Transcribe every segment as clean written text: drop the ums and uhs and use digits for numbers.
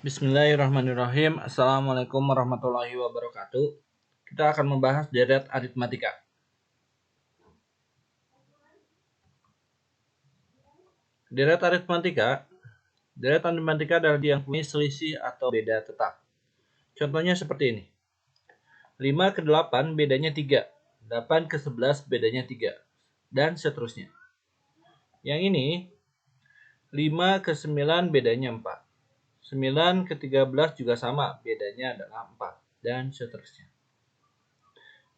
Bismillahirrahmanirrahim. Assalamualaikum warahmatullahi wabarakatuh. Kita akan membahas deret aritmatika. Deret aritmatika adalah yang punya selisih atau beda tetap. Contohnya seperti ini. 5 ke 8 bedanya 3. 8 ke 11 bedanya 3. Dan seterusnya. Yang ini 5 ke 9 bedanya 4. 9 ke 13 juga sama, bedanya adalah 4. Dan seterusnya.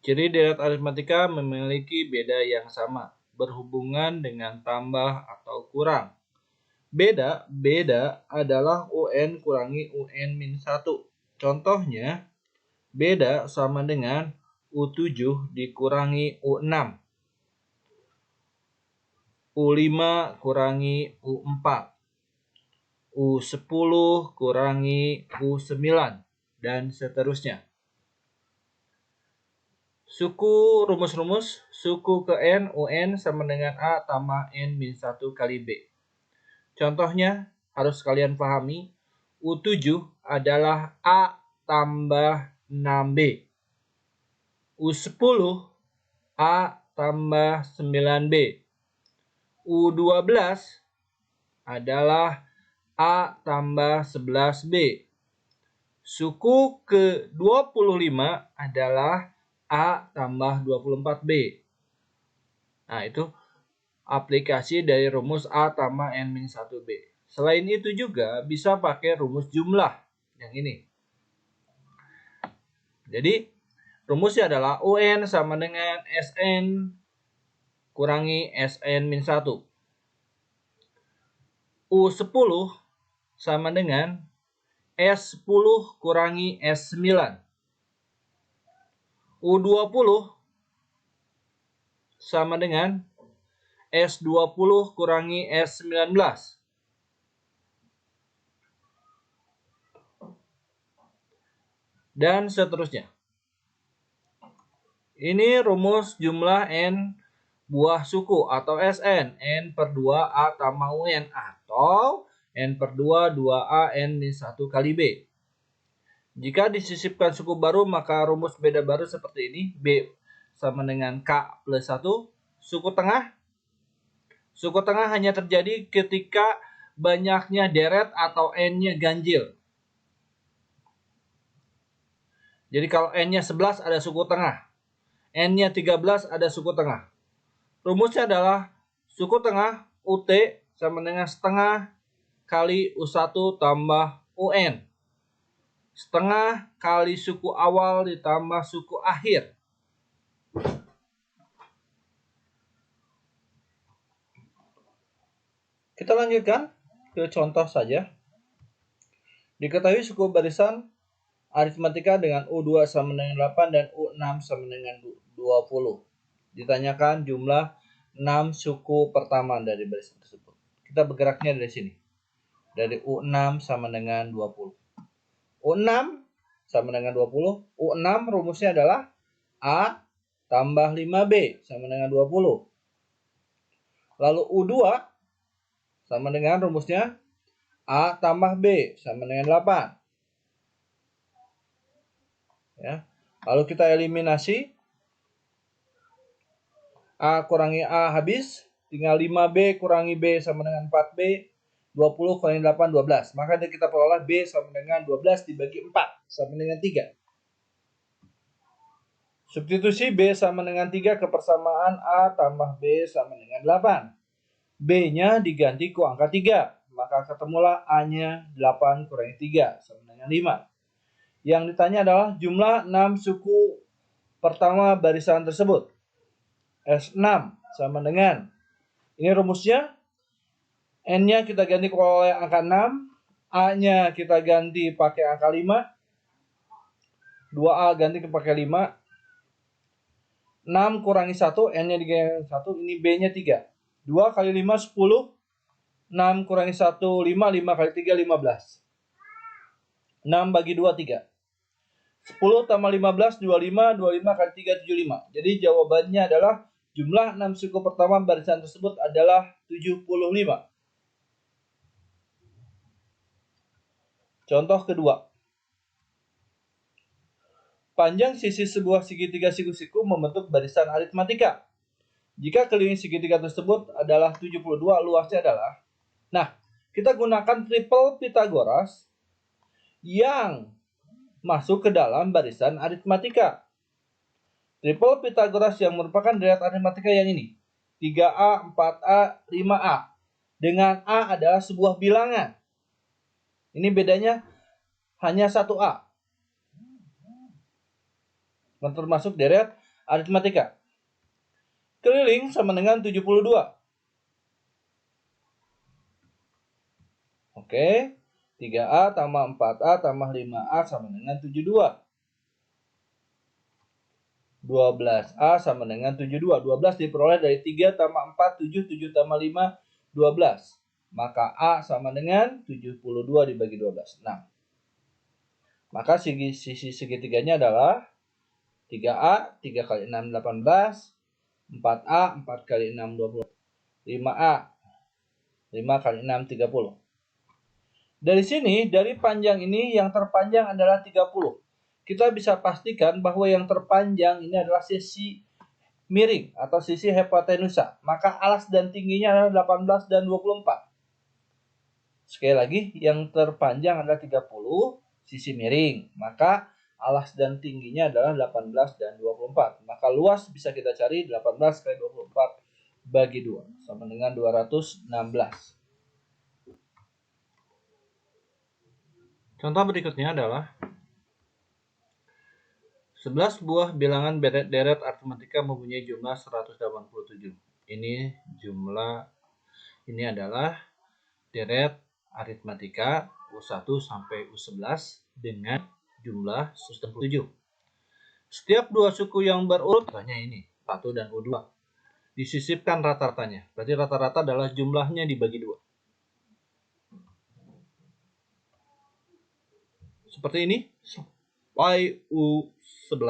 Ciri deret aritmatika memiliki beda yang sama, berhubungan dengan tambah atau kurang. Beda adalah UN kurangi UN min 1. Contohnya, beda sama dengan U7 dikurangi U6. U5 kurangi U4. U10 kurangi U9. Dan seterusnya. Suku rumus-rumus, suku ke N, UN sama dengan A tambah N min 1 kali B. Contohnya, harus kalian pahami, U7 adalah A tambah 6B. U10, A tambah 9B. U12 adalah A tambah 11B. Suku ke 25 adalah A tambah 24B. Nah, itu aplikasi dari rumus A tambah N min 1B. Selain itu juga bisa pakai rumus jumlah. Yang ini. Jadi, rumusnya adalah UN sama dengan SN kurangi SN min 1. U10 sama dengan S10 kurangi S9. U20 sama dengan S20 kurangi S19. Dan seterusnya. Ini rumus jumlah N buah suku atau SN. N per 2 A tambah UN atau N per 2 2A N min 1 kali B. Jika disisipkan suku baru, maka rumus beda baru seperti ini. B sama dengan K plus 1. Suku tengah hanya terjadi ketika banyaknya deret atau N-nya ganjil. Jadi kalau N-nya 11 ada suku tengah. N-nya 13 ada suku tengah. Rumusnya adalah suku tengah UT sama dengan setengah kali U1 tambah UN. Setengah kali suku awal ditambah suku akhir. Kita lanjutkan ke contoh saja. Diketahui suku barisan aritmatika dengan U2 sama dengan 8 dan U6 sama dengan 20. Ditanyakan jumlah 6 suku pertama dari barisan tersebut. Kita bergeraknya dari sini. Dari U6 sama dengan 20. U6 sama dengan 20. U6 rumusnya adalah A tambah 5B sama dengan 20. Lalu U2 sama dengan rumusnya A tambah B sama dengan 8. Ya. Lalu kita eliminasi. A kurangi A habis. Tinggal 5B kurangi B sama dengan 4B. 20 kurangi 8, 12. Maka kita peroleh B sama dengan 12 dibagi 4 sama dengan 3. Substitusi B sama dengan 3 ke persamaan A tambah B sama dengan 8. B-nya diganti ke angka 3. Maka ketemulah A-nya 8 kurangi 3 sama dengan 5. Yang ditanya adalah jumlah 6 suku pertama barisan tersebut. S6 sama dengan, ini rumusnya, N-nya kita ganti oleh angka 6, A-nya kita ganti pakai angka 5, 2A ganti pakai 5, 6 kurangi 1, N-nya diganti 1, ini B-nya 3. 2 kali 5, 10, 6 kurangi 1, 5, 5 kali 3, 15. 6 bagi 2, 3. 10 tambah 15, 25, 25 kali 3, 75. Jadi jawabannya adalah jumlah 6 suku pertama barisan tersebut adalah 75. Contoh kedua. Panjang sisi sebuah segitiga siku-siku membentuk barisan aritmatika. Jika keliling segitiga tersebut adalah 72, luasnya adalah... Nah, kita gunakan triple Pythagoras yang masuk ke dalam barisan aritmatika. Triple Pythagoras yang merupakan deret aritmatika yang ini. 3A, 4A, 5A. Dengan A adalah sebuah bilangan. Ini bedanya hanya 1A. Termasuk deret aritmatika. Keliling sama dengan 72. Oke. 3A tambah 4A tambah 5A sama dengan 72. 12A sama dengan 72. 12 diperoleh dari 3 tambah 4, 7, 7 tambah 5, 12. Maka A sama dengan 72 dibagi 12, 6. Maka sisi segitiganya adalah 3A, 3 kali 6, 18. 4A, 4 kali 6, 20. 5A, 5 kali 6, 30. Dari sini, dari panjang ini yang terpanjang adalah 30. Kita bisa pastikan bahwa yang terpanjang ini adalah sisi miring atau sisi hipotenusa. Maka alas dan tingginya adalah 18 dan 24. Sekali lagi, yang terpanjang adalah 30, sisi miring. Maka alas dan tingginya adalah 18 dan 24. Maka luas bisa kita cari 18 kali 24 bagi 2. Sama dengan 216. Contoh berikutnya adalah 11 buah bilangan deret aritmatika mempunyai jumlah 187. Ini adalah deret aritmatika U1 sampai U11 dengan jumlah 187. Setiap dua suku yang berurut, contohnya ini, 1 dan U2, disisipkan rata-ratanya. Berarti rata-rata adalah jumlahnya dibagi 2. Seperti ini, sampai U11.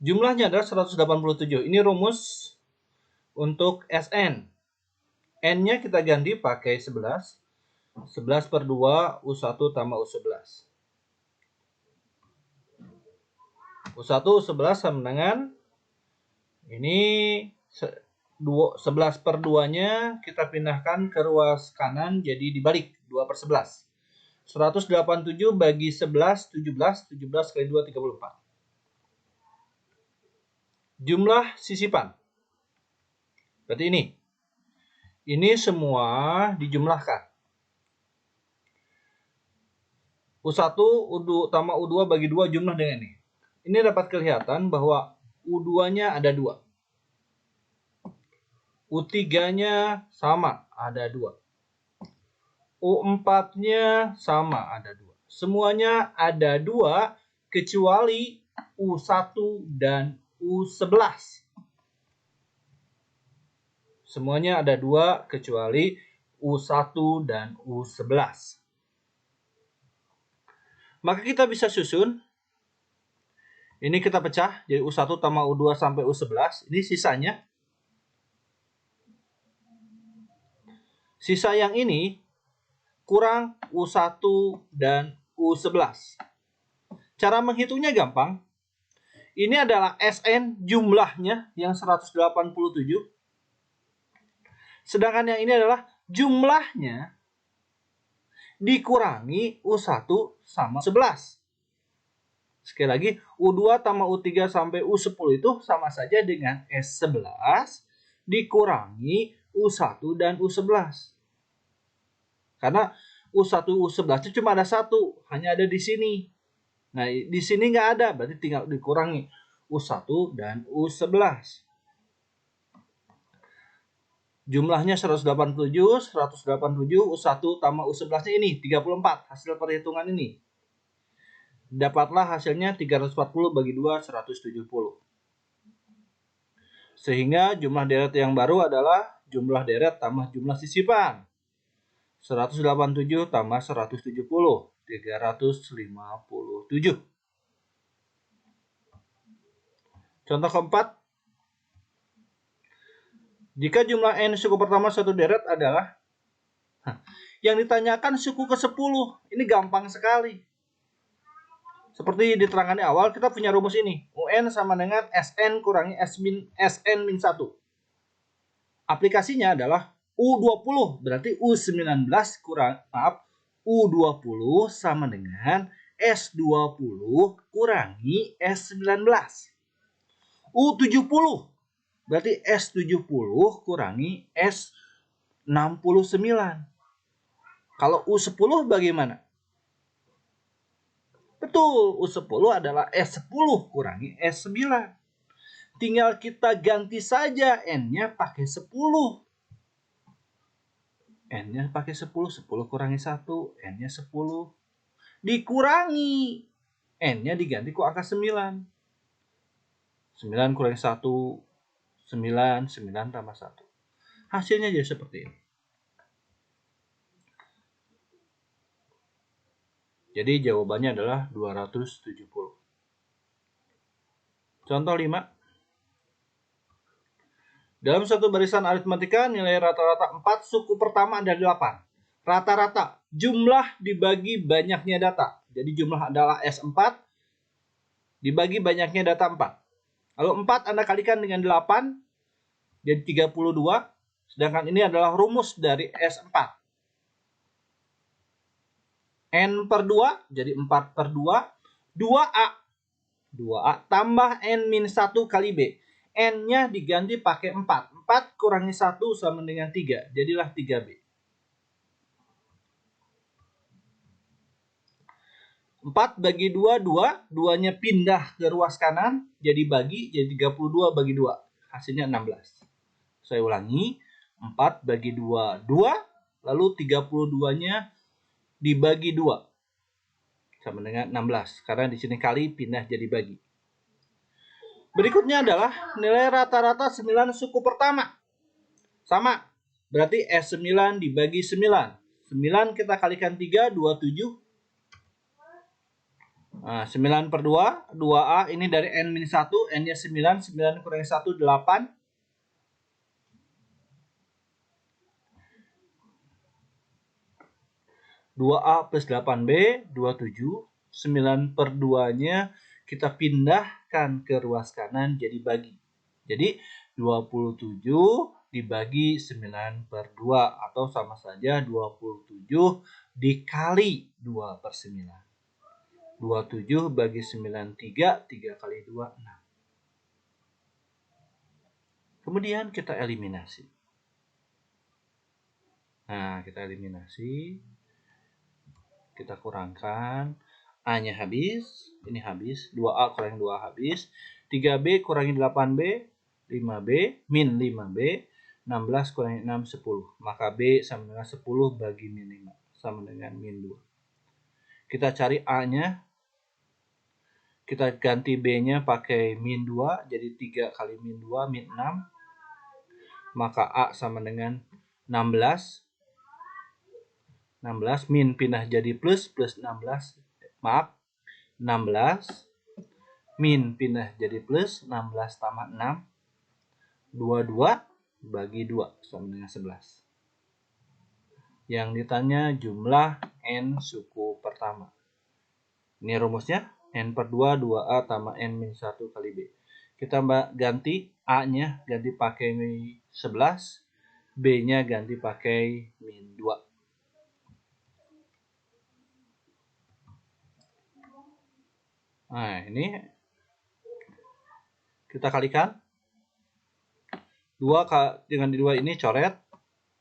Jumlahnya adalah 187. Ini rumus untuk Sn. N-nya kita ganti pakai 11. 11 per 2, U1 tambah U11. U1, U11 sama dengan ini 11 per 2-nya kita pindahkan ke ruas kanan jadi dibalik 2 per 11. 187 bagi 11, 17. 17 kali 2, 34. Jumlah sisipan. Berarti ini. Ini semua dijumlahkan. U1, U2 tambah U2 bagi 2 jumlah dengan ini. Ini dapat kelihatan bahwa U2-nya ada 2. U3-nya sama, ada 2. U4-nya sama, ada 2. Semuanya ada 2 kecuali U1 dan U11. Semuanya ada 2 kecuali U1 dan U11. Maka kita bisa susun. Ini kita pecah jadi U1 tambah U2 sampai U11. Ini sisanya. Sisa yang ini kurang U1 dan U11. Cara menghitungnya gampang. Ini adalah Sn jumlahnya yang 187. Sedangkan yang ini adalah jumlahnya dikurangi U1 sama 11. Sekali lagi, U2 tambah U3 sampai U10 itu sama saja dengan S11 dikurangi U1 dan U11. Karena U1, U11 itu cuma ada 1, hanya ada di sini. Nah, di sini nggak ada, berarti tinggal dikurangi U1 dan U11. Jumlahnya 187, U1 tambah U11-nya ini, 34, hasil perhitungan ini. Dapatlah hasilnya 340 bagi 2, 170. Sehingga jumlah deret yang baru adalah jumlah deret tambah jumlah sisipan. 187 tambah 170, 357. Contoh keempat. Jika jumlah n suku pertama satu deret adalah, yang ditanyakan suku ke-10. Ini gampang sekali. Seperti diterangkan di awal, kita punya rumus ini. UN sama dengan SN kurangi SN min 1. Aplikasinya adalah U20, berarti U19 U20 sama dengan S20 kurangi S19. U70, berarti S70 kurangi S69. Kalau U10 bagaimana? Betul, U10 adalah S10 kurangi S9. Tinggal kita ganti saja N-nya pakai 10. N-nya pakai 10, 10 kurangi 1, N-nya 10. Dikurangi, N-nya diganti ke angka 9. 9 kurangi 1, 9, 9 tambah 1. Hasilnya jadi seperti ini. Jadi jawabannya adalah 270. Contoh 5. Dalam satu barisan aritmatika, nilai rata-rata 4, suku pertama ada 8. Rata-rata, jumlah dibagi banyaknya data. Jadi jumlah adalah S4, dibagi banyaknya data 4. Lalu 4 Anda kalikan dengan 8, jadi 32. Sedangkan ini adalah rumus dari S4. N per 2, jadi 4 per 2. 2A. 2A tambah N min 1 kali B. N-nya diganti pakai 4. 4 kurangi 1 sama dengan 3. Jadilah 3B. 4 bagi 2, 2. 2-nya pindah ke ruas kanan. Jadi bagi, jadi 32 bagi 2. Hasilnya 16. Saya ulangi. 4 bagi 2, 2. Lalu 32-nya dibagi 2. Sama dengan 16. Karena di sini kali pindah jadi bagi. Berikutnya adalah nilai rata-rata 9 suku pertama. Sama. Berarti S9 dibagi 9. 9 kita kalikan 3, 27. Nah, 9 per 2. 2A ini dari N min 1. N-nya 9. 9 kurangi 1, 8. 2A plus 8B, 27. 9 per 2-nya kita pindahkan ke ruas kanan jadi bagi. Jadi 27 dibagi 9 per 2 atau sama saja 27 dikali 2 per 9. 27 bagi 9, 3. 3 kali 2, 6. Kemudian kita eliminasi. Nah, kita eliminasi. Kita kurangkan. A-nya habis. Ini habis. 2A kurangi 2 habis. 3B kurangi 8B. 5B min 5B. 16 kurangi 6, 10. Maka B sama dengan 10 bagi min 5. Sama dengan min 2. Kita cari A-nya. Kita ganti B-nya pakai min 2. Jadi 3 kali min 2, min 6. Maka A sama dengan 16. 16 min pindah jadi plus 16. Maaf, 16 min pindah jadi plus 16 tambah 6. 22 bagi 2 sama dengan 11. Yang ditanya jumlah N suku pertama. Ini rumusnya. N per 2, 2A tambah N min 1 kali B. Kita ganti A-nya ganti pakai 11. B-nya ganti pakai min 2. Nah, ini kita kalikan. 2 dengan 2 ini coret.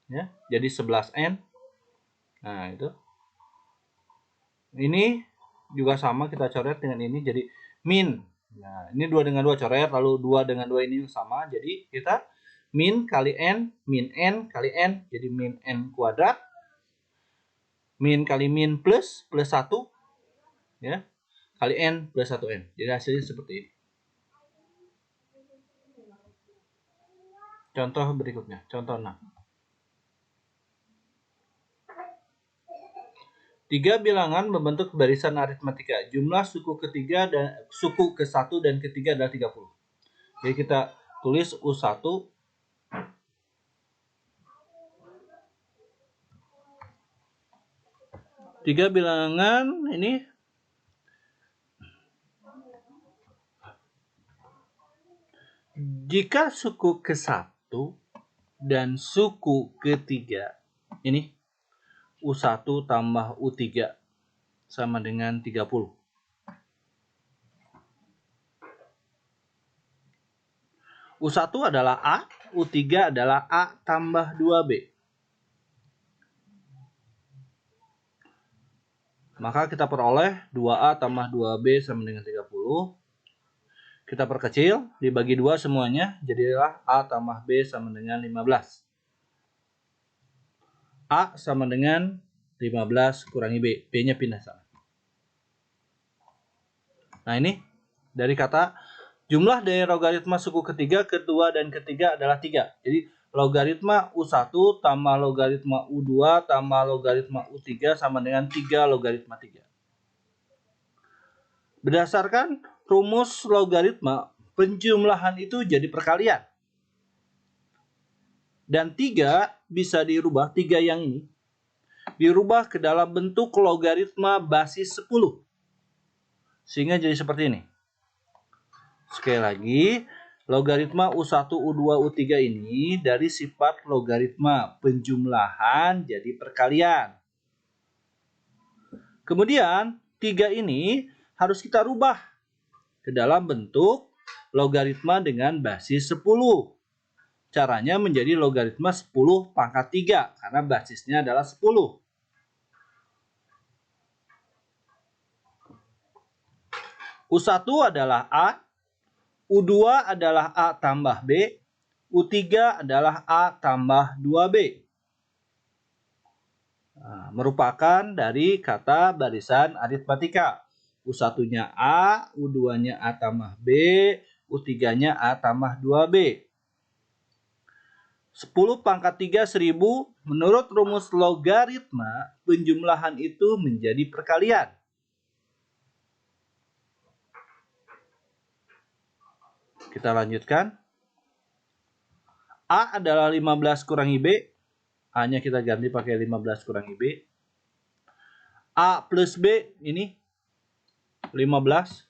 Ya, jadi 11N. Nah, itu. Ini juga sama kita coret dengan ini jadi min. Nah, ini 2 dengan 2 coret. Lalu 2 dengan 2 ini sama. Jadi kita min kali N. Min N kali N. Jadi min N kuadrat. Min kali min plus 1. Ya. Kali N plus 1N. Jadi hasilnya seperti ini. Contoh berikutnya. Contoh 6. 3 bilangan membentuk barisan aritmatika. Jumlah suku ketiga dan suku ke-1 dan ketiga adalah 30. Jadi kita tulis U1 3 bilangan ini jika suku ke-1 dan suku ke-3 ini U1 tambah U3 sama dengan 30. U1 adalah A, U3 adalah A tambah 2B. Maka kita peroleh 2A tambah 2B sama dengan 30. Kita perkecil, dibagi 2 semuanya, jadilah A tambah B sama dengan 15. A sama dengan 15 kurangi B. B-nya pindah sana. Nah ini, dari kata jumlah dari logaritma suku ketiga, kedua, dan ketiga adalah 3. Jadi logaritma U1 tambah logaritma U2 tambah logaritma U3 sama dengan 3 logaritma 3. Berdasarkan rumus logaritma, penjumlahan itu jadi perkalian. Dan 3 bisa dirubah, 3 yang ini, dirubah ke dalam bentuk logaritma basis 10. Sehingga jadi seperti ini. Sekali lagi, logaritma U1, U2, U3 ini dari sifat logaritma penjumlahan jadi perkalian. Kemudian, 3 ini harus kita rubah ke dalam bentuk logaritma dengan basis 10. Caranya menjadi logaritma 10 pangkat 3 karena basisnya adalah 10. U1 adalah A, U2 adalah A tambah B, U3 adalah A tambah 2B. Nah, merupakan dari kata barisan aritmatika. U1-nya A, U2-nya A tambah B, U3-nya A tambah 2B. 10 pangkat 3 1000 menurut rumus logaritma penjumlahan itu menjadi perkalian. Kita lanjutkan. A adalah 15 kurangi B. A-nya kita ganti pakai 15 kurangi B. A plus B ini 15.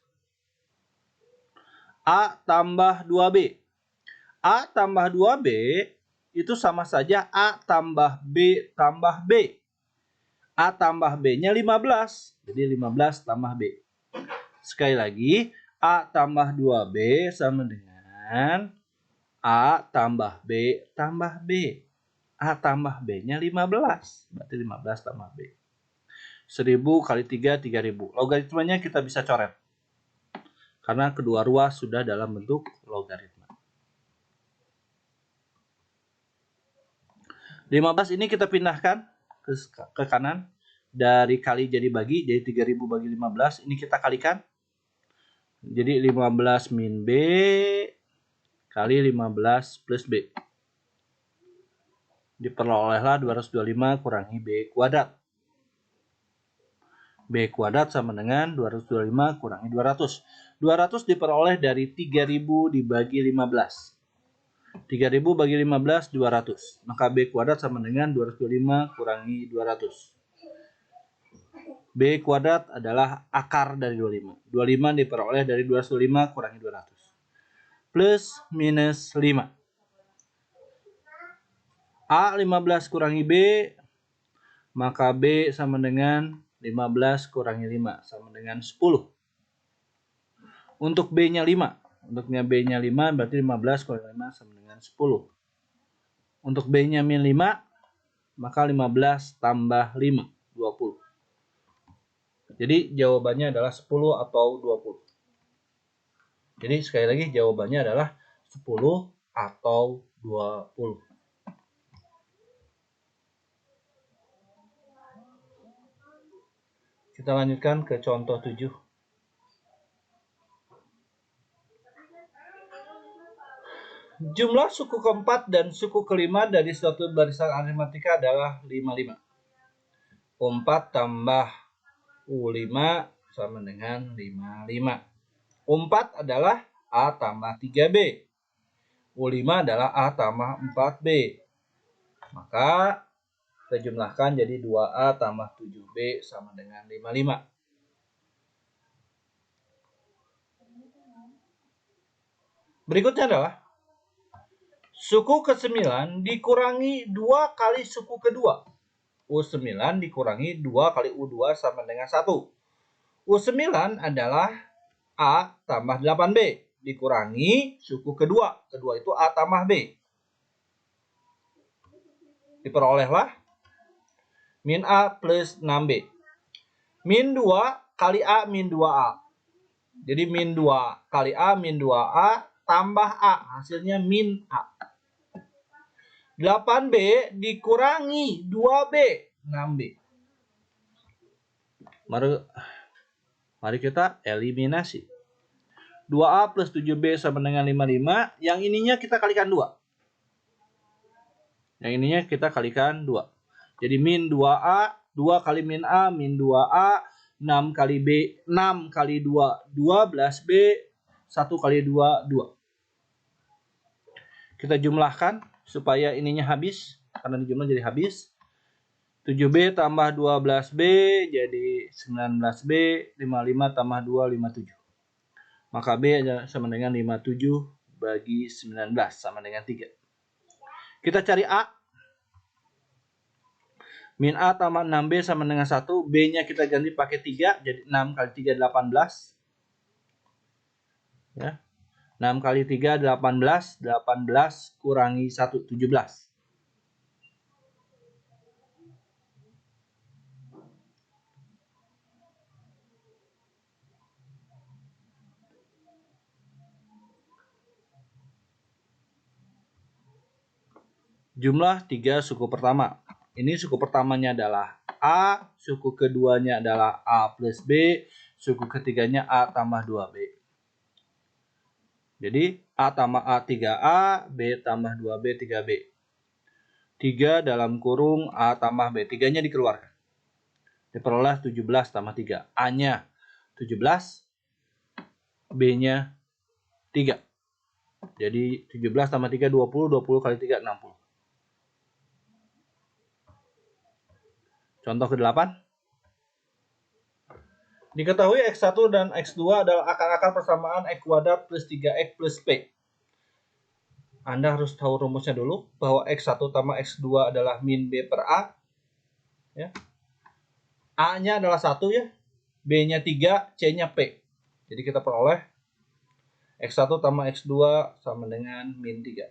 A tambah 2B. A tambah 2B itu sama saja A tambah B tambah B. A tambah B-nya 15. Jadi 15 tambah B. Sekali lagi, A tambah 2B sama dengan A tambah B tambah B. A tambah B-nya 15. Berarti 15 tambah B. 1000 kali 3, 3000. Logaritmanya kita bisa coret. Karena kedua ruas sudah dalam bentuk logaritma. 15 ini kita pindahkan ke kanan. Dari kali jadi bagi. Jadi 3000 bagi 15. Ini kita kalikan. Jadi 15 min B kali 15 plus B. Diperolehlah 225 kurangi B kuadrat. B kuadrat sama dengan 225 kurangi 200. 200 diperoleh dari 3000 dibagi 15. 3000 bagi 15, 200. Maka B kuadrat sama dengan 225 kurangi 200. B kuadrat adalah akar dari 25. 25 diperoleh dari 225 kurangi 200. Plus minus 5. A 15 kurangi B, maka B sama dengan 15 kurangi 5 sama dengan 10. Untuk B-nya 5. Untuknya B-nya 5 berarti 15 kurangi 5 sama dengan 10. Untuk B-nya min 5, maka 15 tambah 5, 20. Jadi jawabannya adalah 10 atau 20. Jadi sekali lagi jawabannya adalah 10 atau 20. Kita lanjutkan ke contoh 7. Jumlah suku keempat dan suku kelima dari suatu barisan aritmatika adalah 55. U4 tambah U5 sama dengan 55. U4 adalah A tambah 3B. U5 adalah A tambah 4B. Maka Kita jumlahkan jadi 2A tambah 7B sama dengan 55. Berikutnya adalah suku ke-9 dikurangi 2 kali suku kedua. U9 dikurangi 2 kali U2 sama dengan 1. U9 adalah A tambah 8B dikurangi suku kedua. Kedua itu A tambah B. Diperolehlah min A plus 6B. Min 2 kali A min 2A. Jadi min 2 kali A min 2A tambah A. Hasilnya min A. 8B dikurangi 2B. 6B. Mari kita eliminasi. 2A plus 7B sama dengan 55. Yang ininya kita kalikan 2. Yang ininya kita kalikan 2. Jadi min 2A, 2 kali min A, min 2A, 6 kali B, 6 kali 2, 12B, 1 kali 2, 2. Kita jumlahkan supaya ininya habis. Karena dijumlah jadi habis. 7B tambah 12B jadi 19B, 55 tambah 2, 57. Maka B sama dengan 57 bagi 19 sama dengan 3. Kita cari A. Min A tambah 6B sama dengan 1. B-nya kita ganti pakai 3. Jadi 6 kali 3, 18. Ya. 6 kali 3, 18. 18 kurangi 1, 17. Jumlah 3 suku pertama. Ini suku pertamanya adalah A, suku keduanya adalah A plus B, suku ketiganya A tambah 2B. Jadi A tambah A 3A, B tambah 2B 3B. 3 dalam kurung A tambah B. 3-nya dikeluarkan. Diperoleh 17 tambah 3. A-nya 17, B-nya 3. Jadi 17 tambah 3, 20, 20 kali 3, 60. Contoh ke-8. Diketahui X1 dan X2 adalah akar-akar persamaan X kuadrat plus 3X plus P. Anda harus tahu rumusnya dulu, bahwa X1 tambah X2 adalah min B per A. Ya. A-nya adalah 1 ya, B-nya 3, C-nya P. Jadi kita peroleh X1 tambah X2 sama dengan min 3.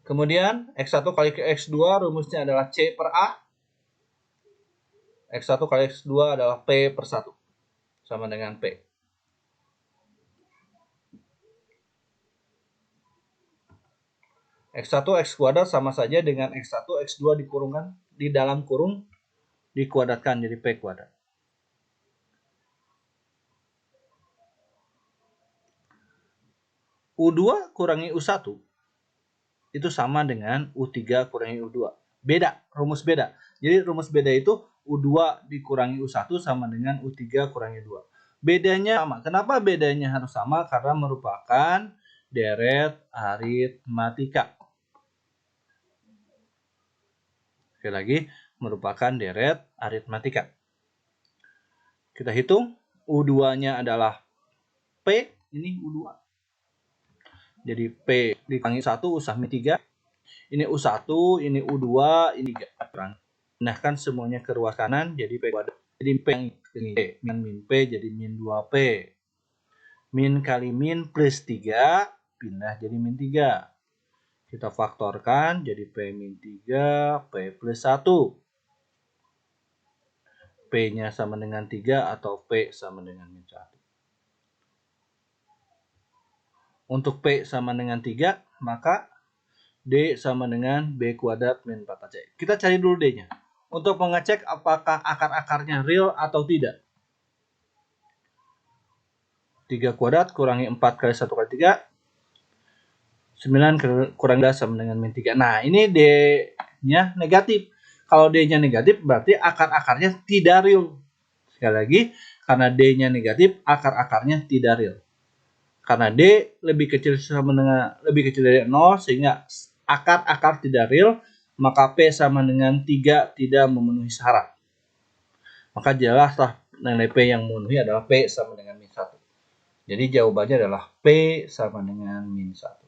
Kemudian X1 kali ke X2 rumusnya adalah C per A. X1 kali X2 adalah P per 1. Sama dengan P. X1 X kuadrat sama saja dengan X1 X2 dikurungkan di dalam kurung dikuadratkan jadi P kuadrat. U2 kurangi U1 itu sama dengan U3 kurangi U2. Beda, rumus beda. Jadi rumus beda itu U2 dikurangi U1 sama dengan U3 kurangi U2. Bedanya sama. Kenapa bedanya harus sama? Karena merupakan deret aritmatika. Sekali lagi, merupakan deret aritmatika. Kita hitung, U2-nya adalah P, ini U2. Jadi P dikurangi 1, usah min 3. Ini U1, ini U2, ini 3. Pindahkan semuanya ke ruas kanan, jadi P kuadrat. Jadi P yang ini, min P jadi min 2P. Min kali min plus 3, pindah jadi min 3. Kita faktorkan jadi P min 3, P plus 1. P-nya sama dengan 3 atau P sama dengan min 1. Untuk P sama dengan 3, maka D sama dengan B kuadrat min 4AC. Kita cari dulu D-nya. Untuk mengecek apakah akar-akarnya real atau tidak. 3 kuadrat kurangi 4 kali 1 kali 3. 9 kurang 2 sama dengan min 3. Nah, ini D-nya negatif. Kalau D-nya negatif, berarti akar-akarnya tidak real. Sekali lagi, karena D-nya negatif, akar-akarnya tidak real. Karena D lebih kecil sama dengan lebih kecil dari 0, sehingga akar-akar tidak real, maka P sama dengan 3 tidak memenuhi syarat. Maka jelaslah nilai P yang memenuhi adalah P sama dengan min 1. Jadi jawabannya adalah P sama dengan min 1.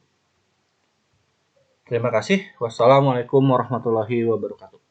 Terima kasih. Wassalamualaikum warahmatullahi wabarakatuh.